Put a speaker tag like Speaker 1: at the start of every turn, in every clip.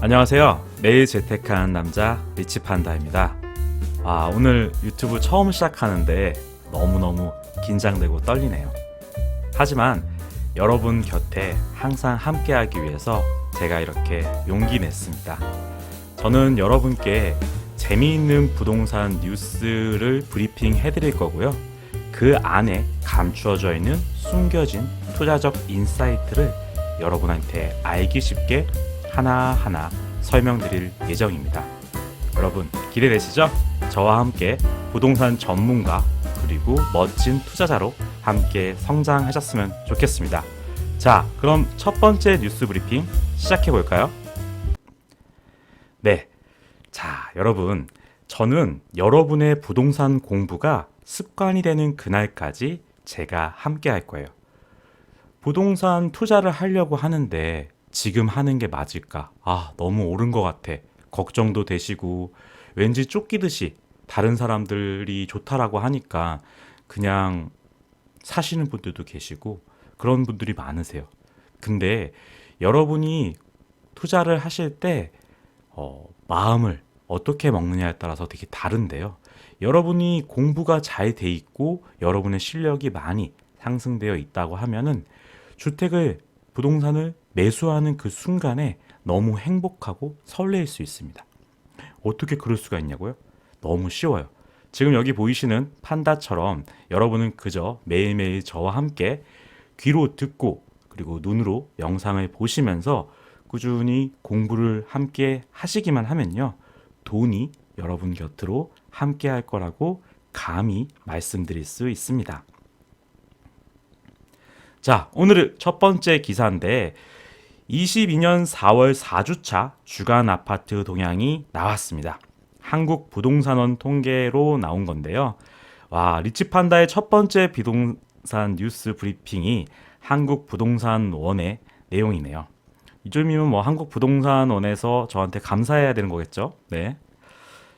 Speaker 1: 안녕하세요. 매일 재테크하는 남자 리치판다입니다. 오늘 유튜브 처음 시작하는데 너무너무 긴장되고 떨리네요. 하지만 여러분 곁에 항상 함께하기 위해서 제가 이렇게 용기 냈습니다. 저는 여러분께 재미있는 부동산 뉴스를 브리핑 해드릴 거고요. 그 안에 감추어져 있는 숨겨진 투자적 인사이트를 여러분한테 알기 쉽게 하나하나 설명드릴 예정입니다. 여러분 기대되시죠? 저와 함께 부동산 전문가 그리고 멋진 투자자로 함께 성장하셨으면 좋겠습니다. 자, 그럼 첫 번째 뉴스 브리핑 시작해 볼까요? 네. 자, 여러분, 저는 여러분의 부동산 공부가 습관이 되는 그날까지 제가 함께 할 거예요. 부동산 투자를 하려고 하는데 지금 하는 게 맞을까? 너무 오른 것 같아. 걱정도 되시고 왠지 쫓기듯이 다른 사람들이 좋다라고 하니까 그냥 사시는 분들도 계시고 그런 분들이 많으세요. 근데 여러분이 투자를 하실 때 마음을 어떻게 먹느냐에 따라서 되게 다른데요. 여러분이 공부가 잘 돼 있고 여러분의 실력이 많이 상승되어 있다고 하면은 부동산을 매수하는 그 순간에 너무 행복하고 설레일 수 있습니다. 어떻게 그럴 수가 있냐고요? 너무 쉬워요. 지금 여기 보이시는 판다처럼 여러분은 그저 매일매일 저와 함께 귀로 듣고 그리고 눈으로 영상을 보시면서 꾸준히 공부를 함께 하시기만 하면요. 돈이 여러분 곁으로 함께 할 거라고 감히 말씀드릴 수 있습니다. 자, 오늘 첫 번째 기사인데 22년 4월 4주차 주간 아파트 동향이 나왔습니다. 한국부동산원 통계로 나온 건데요. 리치판다의 첫 번째 부동산 뉴스 브리핑이 한국부동산원의 내용이네요. 이쯤이면 한국부동산원에서 저한테 감사해야 되는 거겠죠? 네.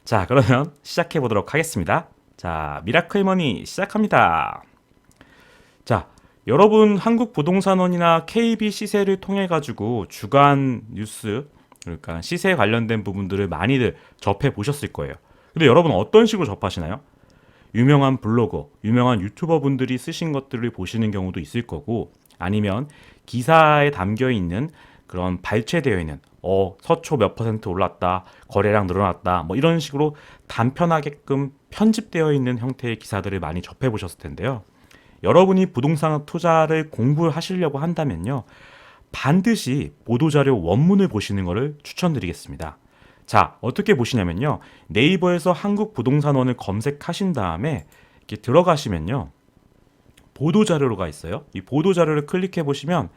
Speaker 1: 자, 그러면 시작해 보도록 하겠습니다. 자, 미라클 머니 시작합니다. 자, 여러분 한국부동산원이나 KB 시세를 통해 가지고 주간 뉴스 그러니까 시세 관련된 부분들을 많이들 접해 보셨을 거예요. 근데 여러분 어떤 식으로 접하시나요? 유명한 블로거, 유명한 유튜버 분들이 쓰신 것들을 보시는 경우도 있을 거고 아니면 기사에 담겨 있는 그런 발췌되어 있는 서초 몇 % 올랐다, 거래량 늘어났다 이런 식으로 단편하게끔 편집되어 있는 형태의 기사들을 많이 접해 보셨을 텐데요. 여러분이 부동산 투자를 공부하시려고 한다면요. 반드시 보도자료 원문을 보시는 것을 추천드리겠습니다. 자, 어떻게 보시냐면요. 네이버에서 한국부동산원을 검색하신 다음에 이렇게 들어가시면요. 보도자료가 있어요. 이 보도자료를 클릭해 보시면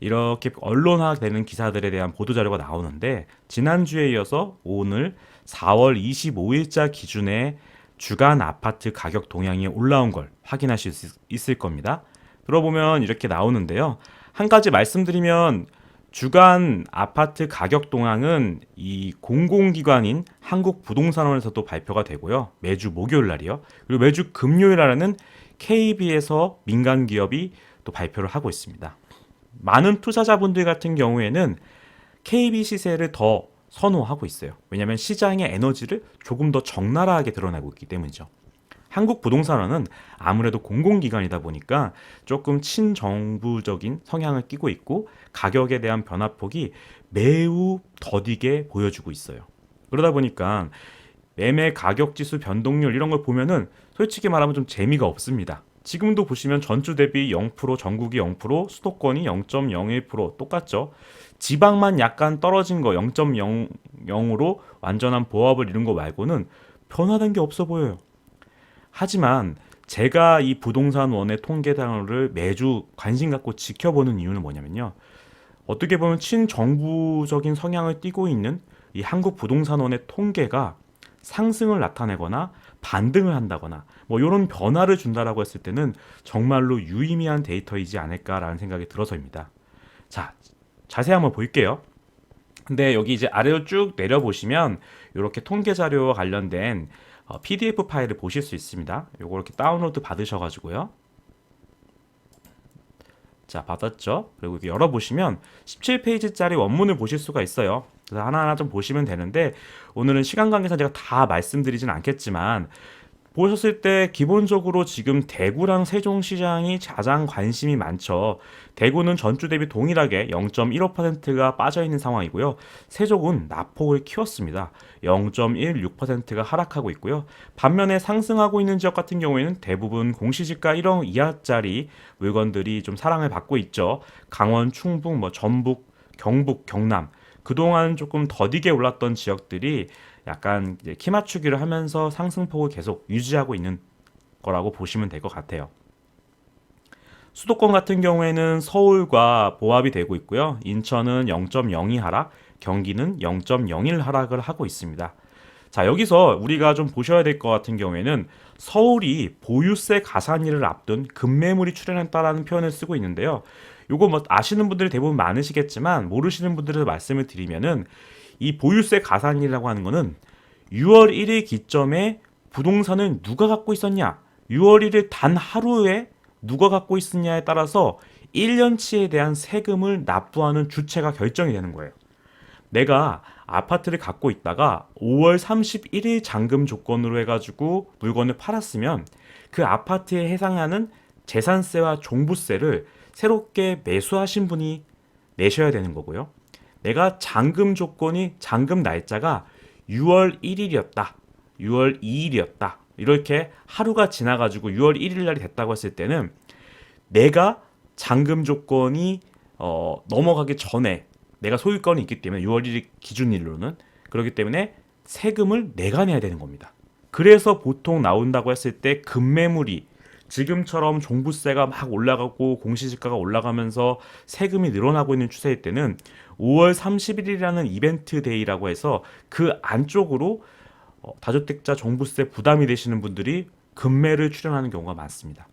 Speaker 1: 이렇게 언론화되는 기사들에 대한 보도자료가 나오는데 지난주에 이어서 오늘 4월 25일자 기준에 주간 아파트 가격 동향이 올라온 걸 확인하실 수 있을 겁니다. 들어보면 이렇게 나오는데요. 한 가지 말씀드리면 주간 아파트 가격 동향은 이 공공기관인 한국부동산원에서도 발표가 되고요. 매주 목요일 날이요. 그리고 매주 금요일 날에는 KB에서 민간 기업이 또 발표를 하고 있습니다. 많은 투자자분들 같은 경우에는 KB 시세를 더 선호하고 있어요. 왜냐하면 시장의 에너지를 조금 더 적나라하게 드러내고 있기 때문이죠. 한국부동산원은 아무래도 공공기관이다 보니까 조금 친정부적인 성향을 띠고 있고 가격에 대한 변화폭이 매우 더디게 보여주고 있어요. 그러다 보니까 매매 가격 지수 변동률 이런 걸 보면은 솔직히 말하면 좀 재미가 없습니다. 지금도 보시면 전주 대비 0%, 전국이 0%, 수도권이 0.01% 똑같죠. 지방만 약간 떨어진 거 0.00으로 완전한 보합을 이룬 거 말고는 변화된 게 없어 보여요. 하지만 제가 이 부동산원의 통계당을 매주 관심 갖고 지켜보는 이유는 뭐냐면요. 어떻게 보면 친정부적인 성향을 띠고 있는 이 한국부동산원의 통계가 상승을 나타내거나 반등을 한다거나 이런 변화를 준다라고 했을 때는 정말로 유의미한 데이터이지 않을까라는 생각이 들어서입니다. 자, 자세히 한번 볼게요. 근데 여기 이제 아래로 쭉 내려보시면 이렇게 통계 자료와 관련된 PDF 파일을 보실 수 있습니다. 요거 이렇게 다운로드 받으셔가지고요. 자, 받았죠? 그리고 이렇게 열어보시면 17페이지짜리 원문을 보실 수가 있어요. 그래서 하나하나 좀 보시면 되는데 오늘은 시간 관계상 제가 다 말씀드리진 않겠지만 보셨을 때 기본적으로 지금 대구랑 세종시장이 가장 관심이 많죠. 대구는 전주 대비 동일하게 0.15%가 빠져 있는 상황이고요. 세종은 낙폭을 키웠습니다. 0.16%가 하락하고 있고요. 반면에 상승하고 있는 지역 같은 경우에는 대부분 공시지가 1억 이하짜리 물건들이 좀 사랑을 받고 있죠. 강원, 충북, 전북, 경북, 경남 그동안 조금 더디게 올랐던 지역들이 약간 이제 키 맞추기를 하면서 상승폭을 계속 유지하고 있는 거라고 보시면 될 것 같아요. 수도권 같은 경우에는 서울과 보합이 되고 있고요. 인천은 0.02 하락, 경기는 0.01 하락을 하고 있습니다. 자, 여기서 우리가 좀 보셔야 될 것 같은 경우에는 서울이 보유세 가산일을 앞둔 급매물이 출현했다라는 표현을 쓰고 있는데요. 요거 아시는 분들이 대부분 많으시겠지만 모르시는 분들에서 말씀을 드리면은 이 보유세 가산이라고 하는 거는 6월 1일 기점에 부동산을 누가 갖고 있었냐, 6월 1일 단 하루에 누가 갖고 있었냐에 따라서 1년치에 대한 세금을 납부하는 주체가 결정이 되는 거예요. 내가 아파트를 갖고 있다가 5월 31일 잔금 조건으로 해가지고 물건을 팔았으면 그 아파트에 해당하는 재산세와 종부세를 새롭게 매수하신 분이 내셔야 되는 거고요. 내가 잔금 날짜가 6월 1일이었다. 6월 2일이었다. 이렇게 하루가 지나가지고 6월 1일 날이 됐다고 했을 때는 내가 잔금 조건이 넘어가기 전에 내가 소유권이 있기 때문에 6월 1일 기준일로는 그렇기 때문에 세금을 내가 내야 되는 겁니다. 그래서 보통 나온다고 했을 때 급매물이 지금처럼 종부세가 막 올라가고 공시지가가 올라가면서 세금이 늘어나고 있는 추세일 때는 5월 30일이라는 이벤트 데이라고 해서 그 안쪽으로 다주택자 종부세 부담이 되시는 분들이 급매를 출연하는 경우가 많습니다.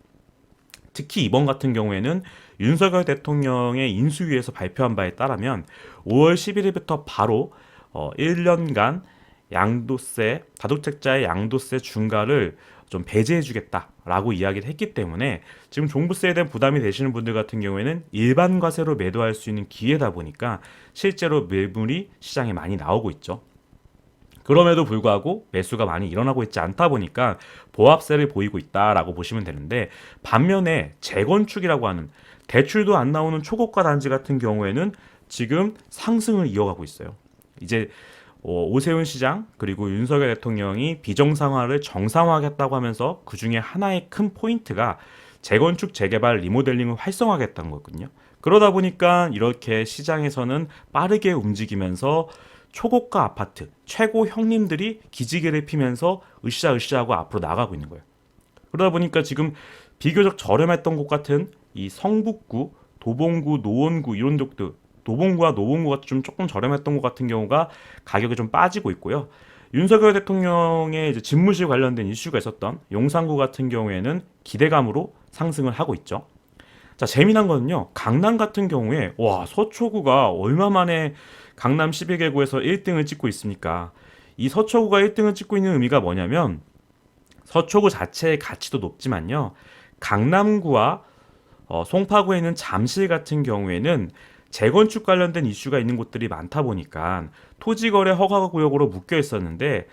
Speaker 1: 특히 이번 같은 경우에는 윤석열 대통령의 인수위에서 발표한 바에 따르면 5월 11일부터 바로 1년간 다주택자의 양도세 중과를 좀 배제해주겠다라고 이야기를 했기 때문에 지금 종부세에 대한 부담이 되시는 분들 같은 경우에는 일반 과세로 매도할 수 있는 기회다 보니까 실제로 매물이 시장에 많이 나오고 있죠. 그럼에도 불구하고 매수가 많이 일어나고 있지 않다 보니까 보합세를 보이고 있다라고 보시면 되는데 반면에 재건축이라고 하는 대출도 안 나오는 초고가 단지 같은 경우에는 지금 상승을 이어가고 있어요. 이제 오세훈 시장 그리고 윤석열 대통령이 비정상화를 정상화하겠다고 하면서 그 중에 하나의 큰 포인트가 재건축, 재개발, 리모델링을 활성화하겠다는 거거든요. 그러다 보니까 이렇게 시장에서는 빠르게 움직이면서 초고가 아파트, 최고 형님들이 기지개를 피면서 으쌰으쌰하고 앞으로 나가고 있는 거예요. 그러다 보니까 지금 비교적 저렴했던 곳 같은 이 성북구, 도봉구, 노원구 이런 쪽들 도봉구와 노봉구가 좀 조금 저렴했던 것 같은 경우가 가격이 좀 빠지고 있고요. 윤석열 대통령의 이제 집무실 관련된 이슈가 있었던 용산구 같은 경우에는 기대감으로 상승을 하고 있죠. 자, 재미난 거는요. 강남 같은 경우에 서초구가 얼마 만에 강남 11개구에서 1등을 찍고 있습니까? 이 서초구가 1등을 찍고 있는 의미가 뭐냐면 서초구 자체의 가치도 높지만요. 강남구와 송파구에 있는 잠실 같은 경우에는 재건축 관련된 이슈가 있는 곳들이 많다 보니까 토지거래 허가구역으로 묶여 있었는데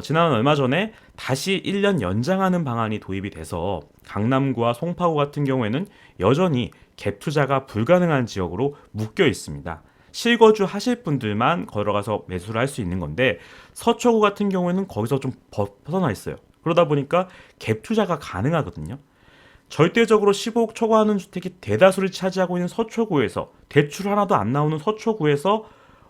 Speaker 1: 지난 얼마 전에 다시 1년 연장하는 방안이 도입이 돼서 강남구와 송파구 같은 경우에는 여전히 갭 투자가 불가능한 지역으로 묶여 있습니다. 실거주 하실 분들만 걸어가서 매수를 할 수 있는 건데 서초구 같은 경우에는 거기서 좀 벗어나 있어요. 그러다 보니까 갭 투자가 가능하거든요. 절대적으로 15억 초과하는 주택이 대다수를 차지하고 있는 서초구에서 대출 하나도 안 나오는 서초구에서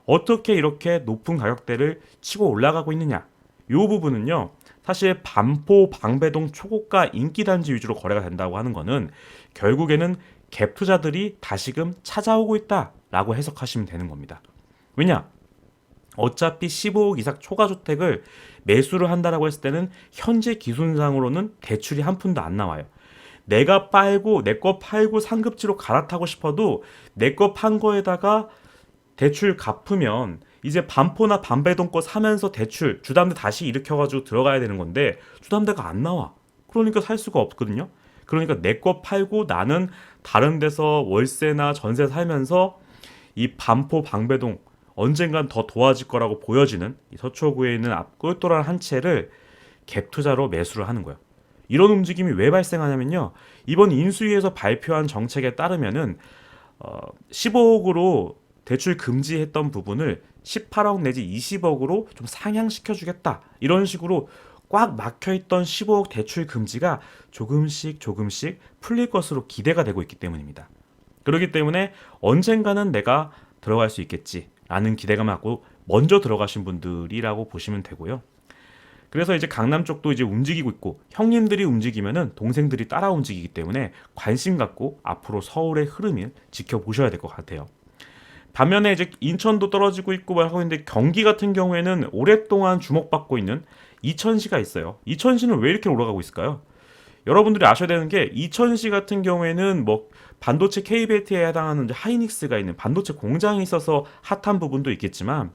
Speaker 1: 어떻게 이렇게 높은 가격대를 치고 올라가고 있느냐. 이 부분은요. 사실 반포, 방배동 초고가 인기단지 위주로 거래가 된다고 하는 거는 결국에는 갭 투자들이 다시금 찾아오고 있다라고 해석하시면 되는 겁니다. 왜냐? 어차피 15억 이상 초과주택을 매수를 한다라고 했을 때는 현재 기준상으로는 대출이 한 푼도 안 나와요. 내 거 팔고 상급지로 갈아타고 싶어도 내 거 판 거에다가 대출 갚으면 이제 반포나 반배동 거 사면서 대출 주담대 다시 일으켜가지고 들어가야 되는 건데 주담대가 안 나와. 그러니까 살 수가 없거든요. 그러니까 내 거 팔고 나는 다른 데서 월세나 전세 살면서 이 반포, 방배동 언젠간 더 도와질 거라고 보여지는 이 서초구에 있는 똘똘한 한 채를 갭 투자로 매수를 하는 거예요. 이런 움직임이 왜 발생하냐면요. 이번 인수위에서 발표한 정책에 따르면은 15억으로 대출 금지했던 부분을 18억 내지 20억으로 좀 상향시켜 주겠다. 이런 식으로 꽉 막혀 있던 15억 대출 금지가 조금씩 풀릴 것으로 기대가 되고 있기 때문입니다. 그렇기 때문에 언젠가는 내가 들어갈 수 있겠지라는 기대감을 갖고 먼저 들어가신 분들이라고 보시면 되고요. 그래서 이제 강남 쪽도 이제 움직이고 있고 형님들이 움직이면은 동생들이 따라 움직이기 때문에 관심 갖고 앞으로 서울의 흐름을 지켜보셔야 될 것 같아요. 반면에 이제 인천도 떨어지고 있고 뭐 하고 있는데 경기 같은 경우에는 오랫동안 주목받고 있는 이천시가 있어요. 이천시는 왜 이렇게 올라가고 있을까요? 여러분들이 아셔야 되는 게 이천시 같은 경우에는 뭐 반도체 K벨트에 해당하는 하이닉스가 있는 반도체 공장이 있어서 핫한 부분도 있겠지만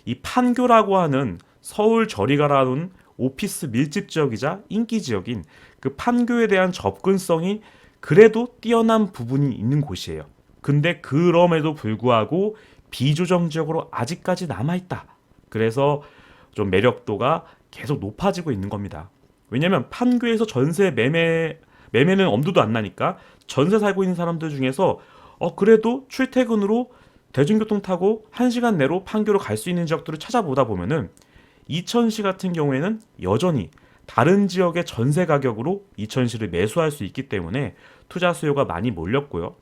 Speaker 1: 이 판교라고 하는 서울 저리 가라는 오피스 밀집 지역이자 인기 지역인 그 판교에 대한 접근성이 그래도 뛰어난 부분이 있는 곳이에요. 근데 그럼에도 불구하고 비조정 지역으로 아직까지 남아있다. 그래서 좀 매력도가 계속 높아지고 있는 겁니다. 왜냐면 판교에서 전세 매매는 엄두도 안 나니까 전세 살고 있는 사람들 중에서 그래도 출퇴근으로 대중교통 타고 1시간 내로 판교로 갈 수 있는 지역들을 찾아보다 보면은 이천시 같은 경우에는 여전히 다른 지역의 전세 가격으로 이천시를 매수할 수 있기 때문에 투자 수요가 많이 몰렸고요.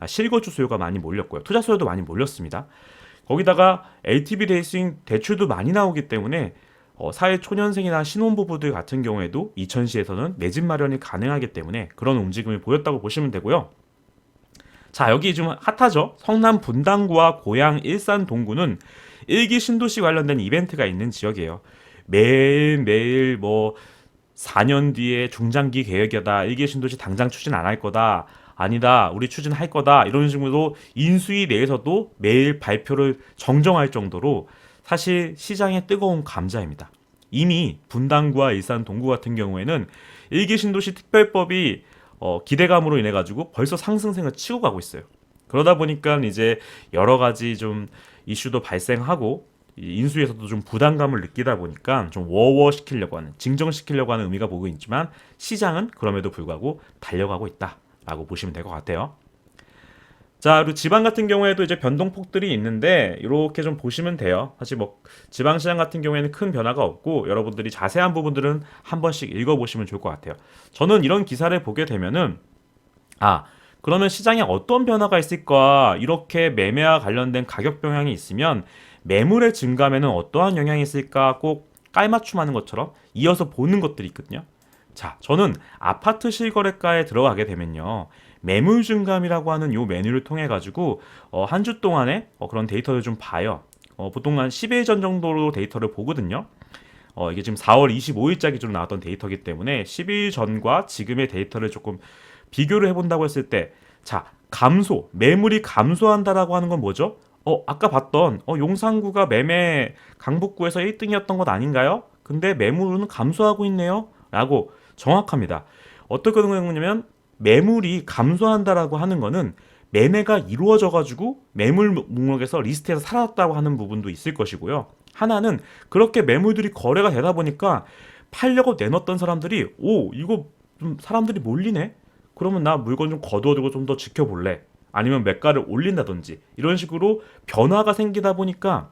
Speaker 1: 실거주 수요가 많이 몰렸고요. 투자 수요도 많이 몰렸습니다. 거기다가 LTV 레이싱 대출도 많이 나오기 때문에 사회 초년생이나 신혼부부들 같은 경우에도 이천시에서는 내 집 마련이 가능하기 때문에 그런 움직임을 보였다고 보시면 되고요. 자, 여기 좀 핫하죠? 성남 분당구와 고양 일산 동구는 1기 신도시 관련된 이벤트가 있는 지역이에요. 매일매일 뭐 4년 뒤에 중장기 계획이다. 1기 신도시 당장 추진 안 할 거다. 아니다. 우리 추진할 거다. 이런 식으로 인수위 내에서도 매일 발표를 정정할 정도로 사실 시장의 뜨거운 감자입니다. 이미 분당구와 일산 동구 같은 경우에는 1기 신도시 특별법이 기대감으로 인해 가지고 벌써 상승세를 치고 가고 있어요. 그러다 보니까 이제 여러 가지 좀 이슈도 발생하고 인수에서도 좀 부담감을 느끼다 보니까 좀 워워시키려고 하는, 진정시키려고 하는 의미가 보고 있지만 시장은 그럼에도 불구하고 달려가고 있다라고 보시면 될 것 같아요. 자, 그리고 지방 같은 경우에도 이제 변동폭들이 있는데 이렇게 좀 보시면 돼요. 사실 뭐 지방 시장 같은 경우에는 큰 변화가 없고 여러분들이 자세한 부분들은 한 번씩 읽어보시면 좋을 것 같아요. 저는 이런 기사를 보게 되면은 그러면 시장에 어떤 변화가 있을까? 이렇게 매매와 관련된 가격 변형이 있으면 매물의 증감에는 어떠한 영향이 있을까? 꼭 깔맞춤하는 것처럼 이어서 보는 것들이 있거든요. 자, 저는 아파트 실거래가에 들어가게 되면요. 매물 증감이라고 하는 요 메뉴를 통해 가지고 한 주 동안에 그런 데이터를 좀 봐요. 보통 한 10일 전 정도로 데이터를 보거든요. 이게 지금 4월 25일자 기준으로 나왔던 데이터이기 때문에 10일 전과 지금의 데이터를 조금 비교를 해본다고 했을 때, 자, 매물이 감소한다라고 하는 건 뭐죠? 아까 봤던 용산구가 매매 강북구에서 1등이었던 것 아닌가요? 근데 매물은 감소하고 있네요. 라고 정확합니다. 어떻게 되는 거냐면 매물이 감소한다라고 하는 거는 매매가 이루어져 가지고 매물 목록에서 리스트에서 사라졌다고 하는 부분도 있을 것이고요. 하나는 그렇게 매물들이 거래가 되다 보니까 팔려고 내놨던 사람들이 이거 좀 사람들이 몰리네? 그러면 나 물건 좀 거두어두고 좀 더 지켜볼래. 아니면 매가를 올린다든지 이런 식으로 변화가 생기다 보니까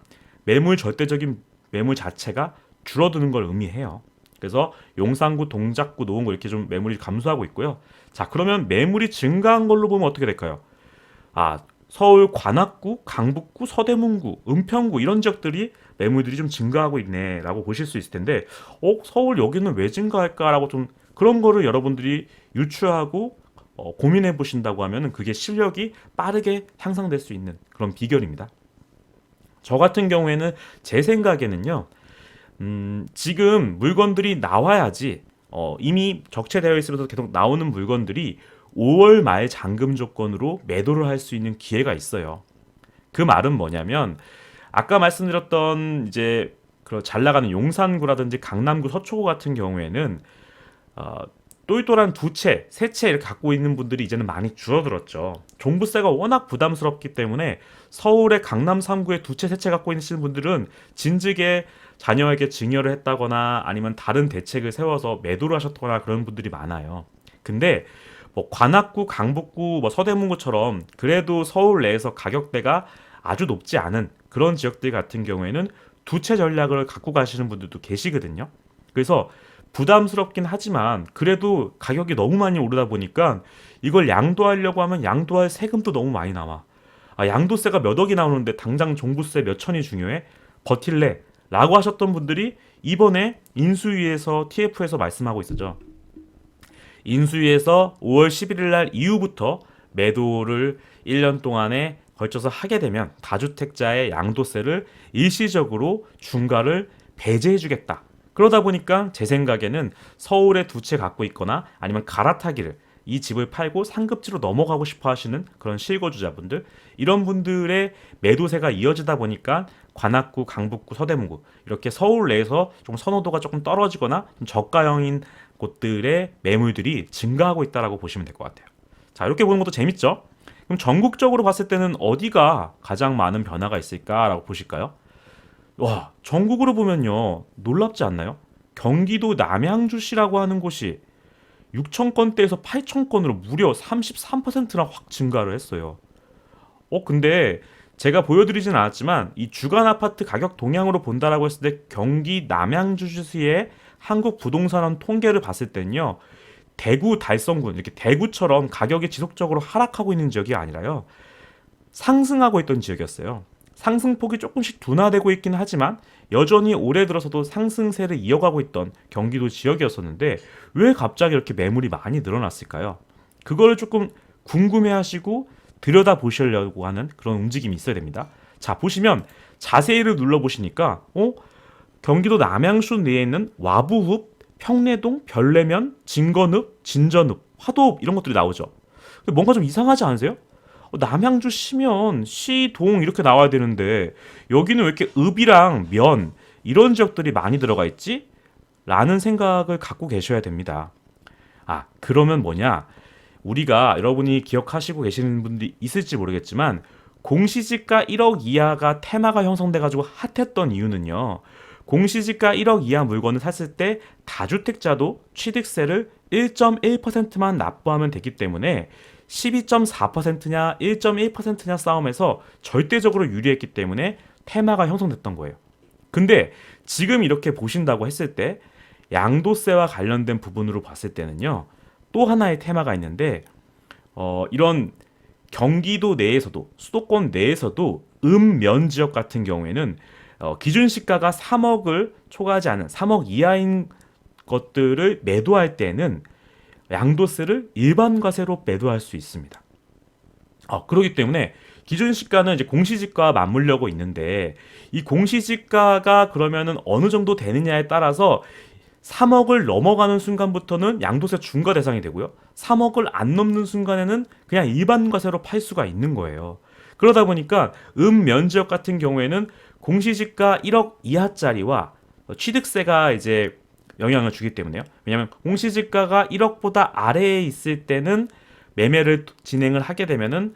Speaker 1: 절대적인 매물 자체가 줄어드는 걸 의미해요. 그래서 용산구, 동작구, 노원구 이렇게 좀 매물이 감소하고 있고요. 자, 그러면 매물이 증가한 걸로 보면 어떻게 될까요? 서울 관악구, 강북구, 서대문구, 은평구 이런 지역들이 매물들이 좀 증가하고 있네라고 보실 수 있을 텐데 서울 여기는 왜 증가할까라고 좀 그런 거를 여러분들이 유추하고 고민해 보신다고 하면 그게 실력이 빠르게 향상될 수 있는 그런 비결입니다. 저 같은 경우에는 제 생각에는요. 지금 물건들이 나와야지 이미 적체되어 있으면서 계속 나오는 물건들이 5월 말 잔금 조건으로 매도를 할 수 있는 기회가 있어요. 그 말은 뭐냐면 아까 말씀드렸던 이제 잘 나가는 용산구라든지 강남구, 서초구 같은 경우에는 똘똘한 두 채, 세 채 이렇게 갖고 있는 분들이 이제는 많이 줄어들었죠. 종부세가 워낙 부담스럽기 때문에 서울의 강남 3구에 두 채, 세 채 갖고 있는 분들은 진즉에 자녀에게 증여를 했다거나 아니면 다른 대책을 세워서 매도를 하셨거나 그런 분들이 많아요. 근데 뭐 관악구, 강북구, 뭐 서대문구처럼 그래도 서울 내에서 가격대가 아주 높지 않은 그런 지역들 같은 경우에는 두 채 전략을 갖고 가시는 분들도 계시거든요. 그래서 부담스럽긴 하지만 그래도 가격이 너무 많이 오르다 보니까 이걸 양도하려고 하면 양도할 세금도 너무 많이 나와. 양도세가 몇 억이 나오는데 당장 종부세 몇 천이 중요해? 버틸래? 라고 하셨던 분들이 이번에 인수위에서 TF에서 말씀하고 있었죠. 인수위에서 5월 11일 날 이후부터 매도를 1년 동안에 걸쳐서 하게 되면 다주택자의 양도세를 일시적으로 중과를 배제해주겠다. 그러다 보니까 제 생각에는 서울에 두 채 갖고 있거나 아니면 갈아타기를 이 집을 팔고 상급지로 넘어가고 싶어 하시는 그런 실거주자분들, 이런 분들의 매도세가 이어지다 보니까 관악구, 강북구, 서대문구 이렇게 서울 내에서 좀 선호도가 조금 떨어지거나 좀 저가형인 곳들의 매물들이 증가하고 있다라고 보시면 될 것 같아요. 자, 이렇게 보는 것도 재밌죠? 그럼 전국적으로 봤을 때는 어디가 가장 많은 변화가 있을까라고 보실까요? 와, 전국으로 보면요, 놀랍지 않나요? 경기도 남양주시라고 하는 곳이 6천 건대에서 8천 건으로 무려 33%나 확 증가를 했어요. 근데 제가 보여드리진 않았지만 이 주간 아파트 가격 동향으로 본다라고 했을 때 경기 남양주시의 한국 부동산원 통계를 봤을 때는요, 대구 달성군 이렇게 대구처럼 가격이 지속적으로 하락하고 있는 지역이 아니라요, 상승하고 있던 지역이었어요. 상승폭이 조금씩 둔화되고 있긴 하지만 여전히 올해 들어서도 상승세를 이어가고 있던 경기도 지역이었었는데 왜 갑자기 이렇게 매물이 많이 늘어났을까요? 그거를 조금 궁금해하시고 들여다보시려고 하는 그런 움직임이 있어야 됩니다. 자, 보시면 자세히를 눌러보시니까 경기도 남양주 내에 있는 와부읍, 평내동, 별내면, 진건읍, 진전읍, 화도읍 이런 것들이 나오죠. 뭔가 좀 이상하지 않으세요? 남양주 시면 시, 동 이렇게 나와야 되는데 여기는 왜 이렇게 읍이랑 면 이런 지역들이 많이 들어가 있지? 라는 생각을 갖고 계셔야 됩니다. 그러면 뭐냐? 우리가 여러분이 기억하시고 계시는 분들이 있을지 모르겠지만 공시지가 1억 이하가 테마가 형성돼가지고 핫했던 이유는요, 공시지가 1억 이하 물건을 샀을 때 다주택자도 취득세를 1.1%만 납부하면 되기 때문에 12.4%냐 1.1%냐 싸움에서 절대적으로 유리했기 때문에 테마가 형성됐던 거예요. 근데 지금 이렇게 보신다고 했을 때 양도세와 관련된 부분으로 봤을 때는요, 또 하나의 테마가 있는데 이런 경기도 내에서도 수도권 내에서도 읍면 지역 같은 경우에는 기준 시가가 3억을 초과하지 않은 3억 이하인 것들을 매도할 때는 양도세를 일반 과세로 매도할 수 있습니다. 그렇기 때문에 기준 시가는 이제 공시지가와 맞물려고 있는데 이 공시지가가 그러면은 어느 정도 되느냐에 따라서 3억을 넘어가는 순간부터는 양도세 중과 대상이 되고요. 3억을 안 넘는 순간에는 그냥 일반 과세로 팔 수가 있는 거예요. 그러다 보니까 읍면지역 같은 경우에는 공시지가 1억 이하짜리와 취득세가 이제 영향을 주기 때문에요. 왜냐하면 공시지가가 1억보다 아래에 있을 때는 매매를 진행을 하게 되면은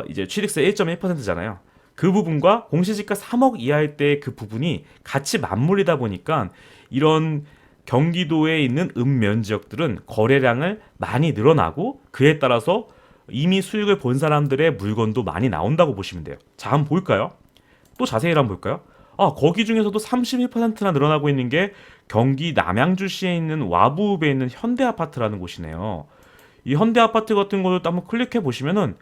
Speaker 1: 이제 취득세 1.1%잖아요. 그 부분과 공시지가 3억 이하일 때 그 부분이 같이 맞물리다 보니까 이런 경기도에 있는 읍면 지역들은 거래량을 많이 늘어나고 그에 따라서 이미 수익을 본 사람들의 물건도 많이 나온다고 보시면 돼요. 자, 한번 볼까요? 또 자세히 한번 볼까요? 거기 중에서도 31%나 늘어나고 있는 게 경기 남양주시에 있는 와부읍에 있는 현대아파트라는 곳이네요. 이 현대아파트 같은 것도 한번 클릭해 보시면은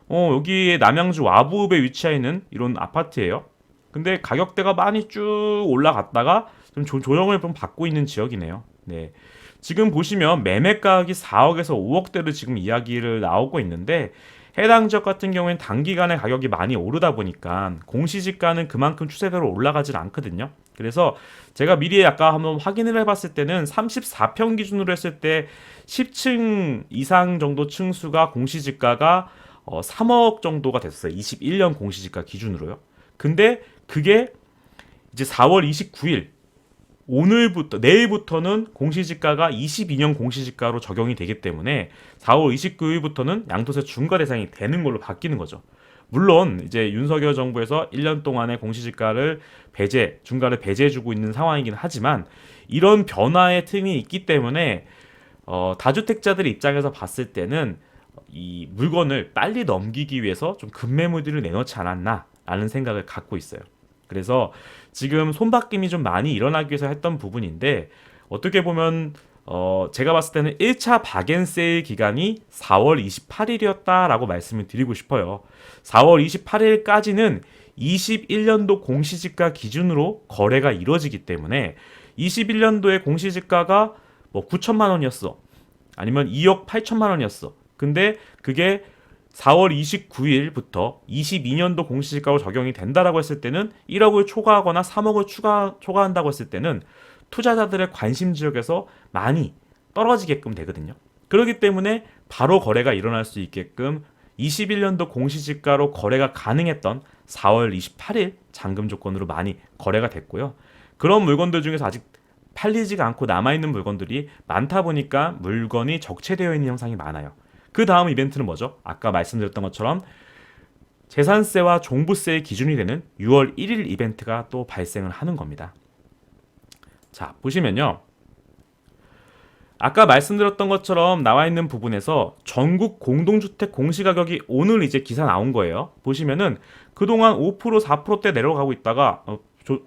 Speaker 1: 여기 남양주 와부읍에 위치해 있는 이런 아파트예요. 근데 가격대가 많이 쭉 올라갔다가 좀 조정을 좀 받고 있는 지역이네요. 네. 지금 보시면 매매가격이 4억에서 5억대로 지금 이야기를 나오고 있는데 해당 지역 같은 경우에는 단기간에 가격이 많이 오르다 보니까 공시지가는 그만큼 추세대로 올라가질 않거든요. 그래서 제가 미리 아까 한번 확인을 해봤을 때는 34평 기준으로 했을 때 10층 이상 정도 층수가 공시지가가 3억 정도가 됐어요. 21년 공시지가 기준으로요. 근데 그게 이제 4월 29일 오늘부터 내일부터는 공시지가가 22년 공시지가로 적용이 되기 때문에 4월 29일부터는 양도세 중과 대상이 되는 걸로 바뀌는 거죠. 물론 이제 윤석열 정부에서 1년 동안의 공시지가를 중과를 배제해주고 있는 상황이긴 하지만 이런 변화의 틈이 있기 때문에 다주택자들 입장에서 봤을 때는 이 물건을 빨리 넘기기 위해서 좀 급매물들을 내놓지 않았나라는 생각을 갖고 있어요. 그래서 지금 손바뀜이 좀 많이 일어나기 위해서 했던 부분인데 어떻게 보면 제가 봤을 때는 1차 박앤세일 기간이 4월 28일이었다라고 말씀을 드리고 싶어요. 4월 28일까지는 21년도 공시지가 기준으로 거래가 이루어지기 때문에 21년도에 공시지가가 뭐 9천만 원이었어. 아니면 2억 8천만 원이었어. 근데 그게 4월 29일부터 22년도 공시지가로 적용이 된다라고 했을 때는 1억을 초과하거나 3억을 초과한다고 했을 때는 투자자들의 관심 지역에서 많이 떨어지게끔 되거든요. 그렇기 때문에 바로 거래가 일어날 수 있게끔 21년도 공시지가로 거래가 가능했던 4월 28일 잔금 조건으로 많이 거래가 됐고요. 그런 물건들 중에서 아직 팔리지가 않고 남아있는 물건들이 많다 보니까 물건이 적체되어 있는 형상이 많아요. 그 다음 이벤트는 뭐죠? 아까 말씀드렸던 것처럼 재산세와 종부세의 기준이 되는 6월 1일 이벤트가 또 발생을 하는 겁니다. 자, 보시면요. 아까 말씀드렸던 것처럼 나와 있는 부분에서 전국 공동주택 공시가격이 오늘 이제 기사 나온 거예요. 보시면은 그동안 5% 4%대 내려가고 있다가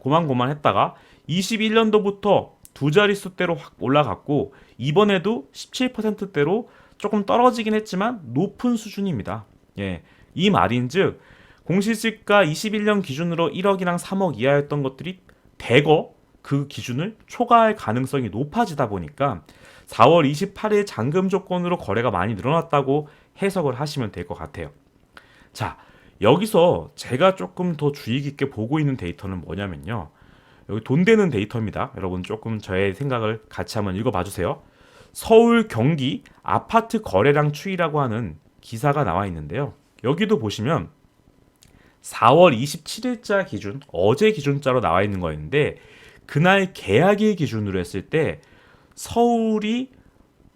Speaker 1: 고만고만 했다가 21년도부터 두 자릿수대로 확 올라갔고 이번에도 17%대로 조금 떨어지긴 했지만 높은 수준입니다. 예, 이 말인즉 공시지가 21년 기준으로 1억이랑 3억 이하였던 것들이 대거 그 기준을 초과할 가능성이 높아지다 보니까 4월 28일 잔금 조건으로 거래가 많이 늘어났다고 해석을 하시면 될 것 같아요. 자, 여기서 제가 조금 더 주의 깊게 보고 있는 데이터는 뭐냐면요. 여기 돈 되는 데이터입니다. 여러분 조금 저의 생각을 같이 한번 읽어봐 주세요. 서울, 경기 아파트 거래량 추이라고 하는 기사가 나와 있는데요. 여기도 보시면 4월 27일자 기준, 어제 기준자로 나와 있는 거였는데 그날 계약일 기준으로 했을 때 서울이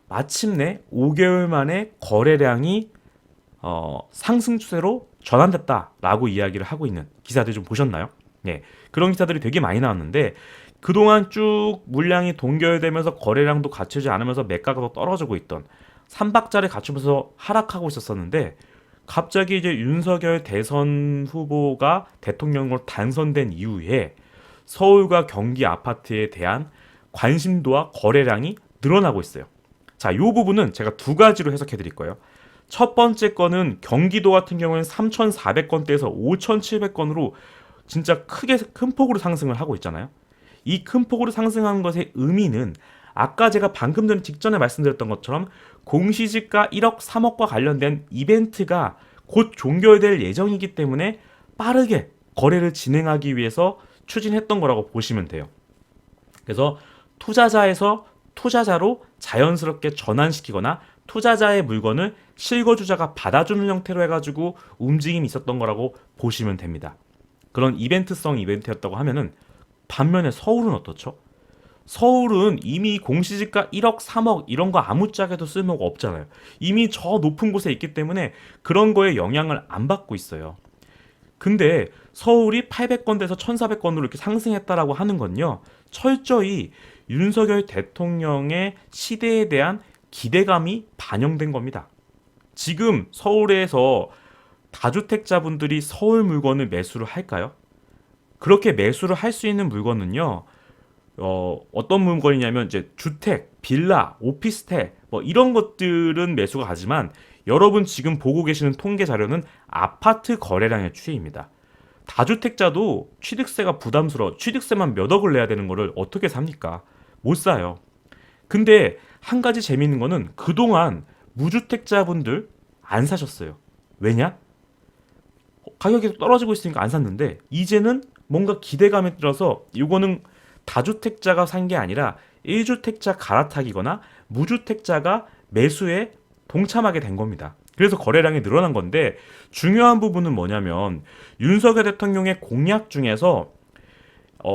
Speaker 1: 마침내 5개월 만에 거래량이 상승 추세로 전환됐다라고 이야기를 하고 있는 기사들 좀 보셨나요? 네, 그런 기사들이 되게 많이 나왔는데 그동안 쭉 물량이 동결되면서 거래량도 갖추지 않으면서 매가가 더 떨어지고 있던 3박자를 갖추면서 하락하고 있었는데 갑자기 이제 윤석열 대선 후보가 대통령으로 당선된 이후에 서울과 경기 아파트에 대한 관심도와 거래량이 늘어나고 있어요. 자, 이 부분은 제가 두 가지로 해석해 드릴 거예요. 첫 번째 건은 경기도 같은 경우에는 3,400건대에서 5,700건으로 진짜 큰 폭으로 상승을 하고 있잖아요. 이 큰 폭으로 상승한 것의 의미는 아까 제가 방금 전 직전에 말씀드렸던 것처럼 공시지가 1억 3억과 관련된 이벤트가 곧 종결될 예정이기 때문에 빠르게 거래를 진행하기 위해서 추진했던 거라고 보시면 돼요. 그래서 투자자에서 투자자로 자연스럽게 전환시키거나 투자자의 물건을 실거주자가 받아주는 형태로 해가지고 움직임이 있었던 거라고 보시면 됩니다. 그런 이벤트성 이벤트였다고 하면은 반면에 서울은 어떻죠? 서울은 이미 공시지가 1억, 3억 이런 거 아무짝에도 쓸모가 없잖아요. 이미 저 높은 곳에 있기 때문에 그런 거에 영향을 안 받고 있어요. 근데 서울이 800건대에서 1,400건으로 이렇게 상승했다라고 하는 건요. 철저히 윤석열 대통령의 시대에 대한 기대감이 반영된 겁니다. 지금 서울에서 다주택자분들이 서울 물건을 매수를 할까요? 그렇게 매수를 할 수 있는 물건은요. 어떤 물건이냐면 이제 주택, 빌라, 오피스텔 뭐 이런 것들은 매수가 가지만 여러분 지금 보고 계시는 통계 자료는 아파트 거래량의 추이입니다. 다주택자도 취득세가 부담스러워. 취득세만 몇 억을 내야 되는 거를 어떻게 삽니까? 못 사요. 근데 한 가지 재미있는 거는 그동안 무주택자분들 안 사셨어요. 왜냐? 가격이 떨어지고 있으니까 안 샀는데 이제는 뭔가 기대감에 들어서 이거는 다주택자가 산 게 아니라 1주택자 갈아타기거나 무주택자가 매수에 동참하게 된 겁니다. 그래서 거래량이 늘어난 건데 중요한 부분은 뭐냐면 윤석열 대통령의 공약 중에서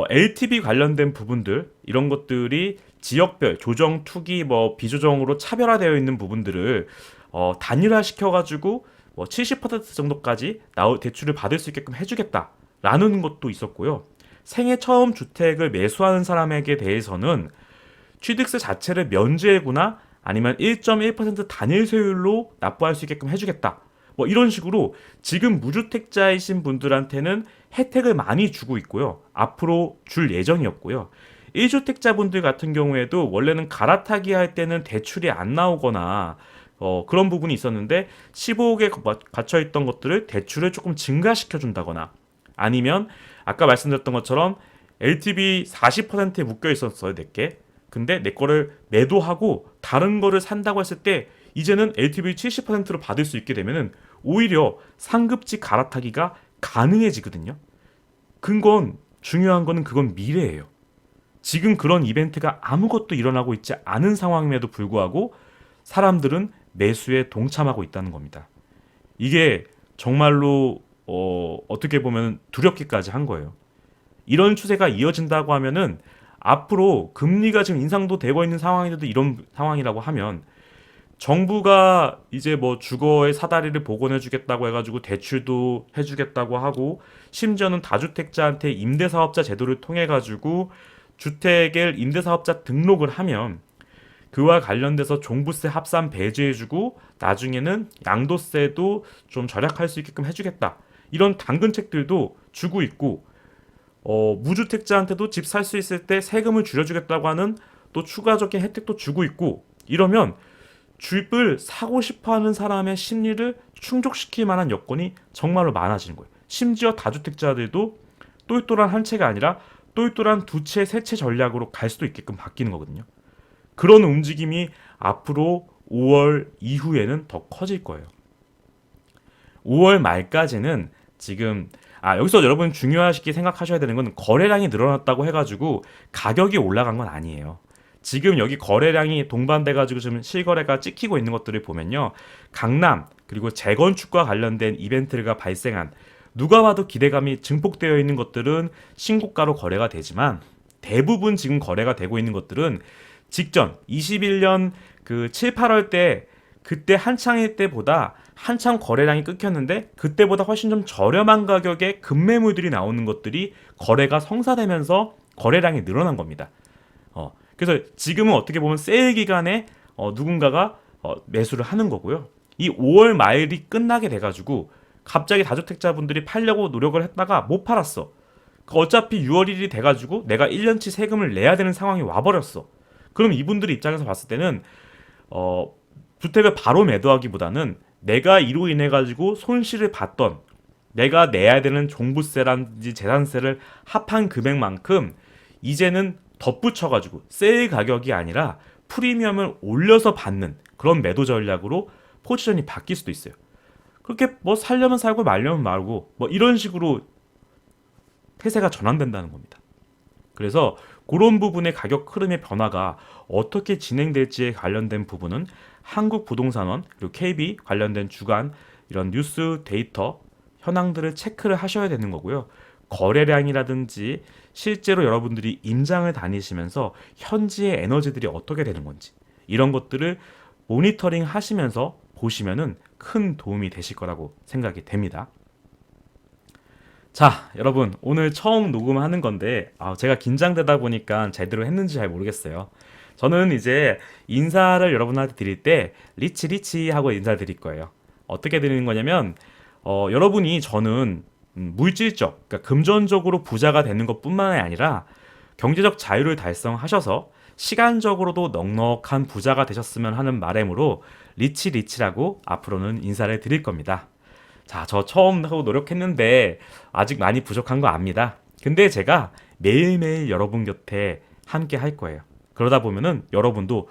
Speaker 1: LTV 관련된 부분들 이런 것들이 지역별 조정, 투기, 뭐 비조정으로 차별화되어 있는 부분들을 단일화 시켜가지고 뭐 70% 정도까지 대출을 받을 수 있게끔 해주겠다라는 것도 있었고요. 생애 처음 주택을 매수하는 사람에게 대해서는 취득세 자체를 면제구나 아니면 1.1% 단일 세율로 납부할 수 있게끔 해주겠다. 뭐 이런 식으로 지금 무주택자이신 분들한테는 혜택을 많이 주고 있고요. 앞으로 줄 예정이었고요. 1주택자분들 같은 경우에도 원래는 갈아타기 할 때는 대출이 안 나오거나 그런 부분이 있었는데 15억에 갇혀있던 것들을 대출을 조금 증가시켜 준다거나 아니면 아까 말씀드렸던 것처럼 LTV 40%에 묶여 있었어요, 내게. 근데 내 거를 매도하고 다른 거를 산다고 했을 때 이제는 LTV 70%로 받을 수 있게 되면은 오히려 상급지 갈아타기가 가능해지거든요. 그건 중요한 거는 그건 미래예요. 지금 그런 이벤트가 아무것도 일어나고 있지 않은 상황임에도 불구하고 사람들은 매수에 동참하고 있다는 겁니다. 이게 정말로 어떻게 보면 두렵기까지 한 거예요. 이런 추세가 이어진다고 하면은 앞으로 금리가 지금 인상도 되고 있는 상황인데도 이런 상황이라고 하면 정부가 이제 뭐 주거의 사다리를 복원해 주겠다고 해가지고 대출도 해주겠다고 하고 심지어는 다주택자한테 임대사업자 제도를 통해 가지고 주택을 임대사업자 등록을 하면 그와 관련돼서 종부세 합산 배제해주고 나중에는 양도세도 좀 절약할 수 있게끔 해주겠다. 이런 당근책들도 주고 있고 무주택자한테도 집 살 수 있을 때 세금을 줄여주겠다고 하는 또 추가적인 혜택도 주고 있고 이러면 집을 사고 싶어하는 사람의 심리를 충족시킬 만한 여건이 정말로 많아지는 거예요. 심지어 다주택자들도 똘똘한 한 채가 아니라 똘똘한 두 채, 세 채 전략으로 갈 수도 있게끔 바뀌는 거거든요. 그런 움직임이 앞으로 5월 이후에는 더 커질 거예요. 5월 말까지는 지금 여기서 여러분 중요하시게 생각하셔야 되는 건 거래량이 늘어났다고 해가지고 가격이 올라간 건 아니에요. 지금 여기 거래량이 동반돼가지고 지금 실거래가 찍히고 있는 것들을 보면요. 강남 그리고 재건축과 관련된 이벤트가 발생한 누가 봐도 기대감이 증폭되어 있는 것들은 신고가로 거래가 되지만 대부분 지금 거래가 되고 있는 것들은 직전 21년 그 7, 8월 때 그때 한창일 때보다 한창 거래량이 끊겼는데 그때보다 훨씬 좀 저렴한 가격에 급매물들이 나오는 것들이 거래가 성사되면서 거래량이 늘어난 겁니다. 그래서 지금은 어떻게 보면 세일 기간에 누군가가 매수를 하는 거고요. 이 5월 말이 끝나게 돼가지고 갑자기 다주택자분들이 팔려고 노력을 했다가 못 팔았어. 어차피 6월 1일이 돼가지고 내가 1년치 세금을 내야 되는 상황이 와버렸어. 그럼 이분들 입장에서 봤을 때는 주택을 바로 매도하기보다는 내가 이로 인해 가지고 손실을 봤던 내가 내야 되는 종부세라든지 재산세를 합한 금액만큼 이제는 덧붙여 가지고 세일 가격이 아니라 프리미엄을 올려서 받는 그런 매도 전략으로 포지션이 바뀔 수도 있어요. 그렇게 뭐 살려면 살고 말려면 말고 뭐 이런 식으로 태세가 전환된다는 겁니다. 그래서 그런 부분의 가격 흐름의 변화가 어떻게 진행될지에 관련된 부분은 한국부동산원 그리고 KB 관련된 주간 이런 뉴스 데이터 현황들을 체크를 하셔야 되는 거고요. 거래량이라든지 실제로 여러분들이 임장을 다니시면서 현지의 에너지들이 어떻게 되는 건지 이런 것들을 모니터링 하시면서 보시면은 큰 도움이 되실 거라고 생각이 됩니다. 자, 여러분 오늘 처음 녹음하는 건데 제가 긴장되다 보니까 제대로 했는지 잘 모르겠어요. 저는 이제 인사를 여러분한테 드릴 때 리치 하고 인사를 드릴 거예요. 어떻게 드리는 거냐면 여러분이 저는 물질적, 그러니까 금전적으로 부자가 되는 것뿐만 아니라 경제적 자유를 달성하셔서 시간적으로도 넉넉한 부자가 되셨으면 하는 바람으로 리치라고 앞으로는 인사를 드릴 겁니다. 자, 저 처음 하고 노력했는데 아직 많이 부족한 거 압니다. 근데 제가 매일매일 여러분 곁에 함께 할 거예요. 그러다 보면은 여러분도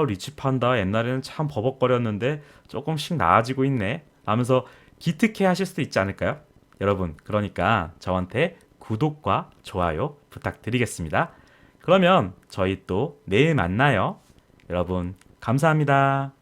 Speaker 1: 리치 판다 옛날에는 참 버벅거렸는데 조금씩 나아지고 있네 하면서 기특해 하실 수도 있지 않을까요? 여러분, 그러니까 저한테 구독과 좋아요 부탁드리겠습니다. 그러면 저희 또 내일 만나요. 여러분, 감사합니다.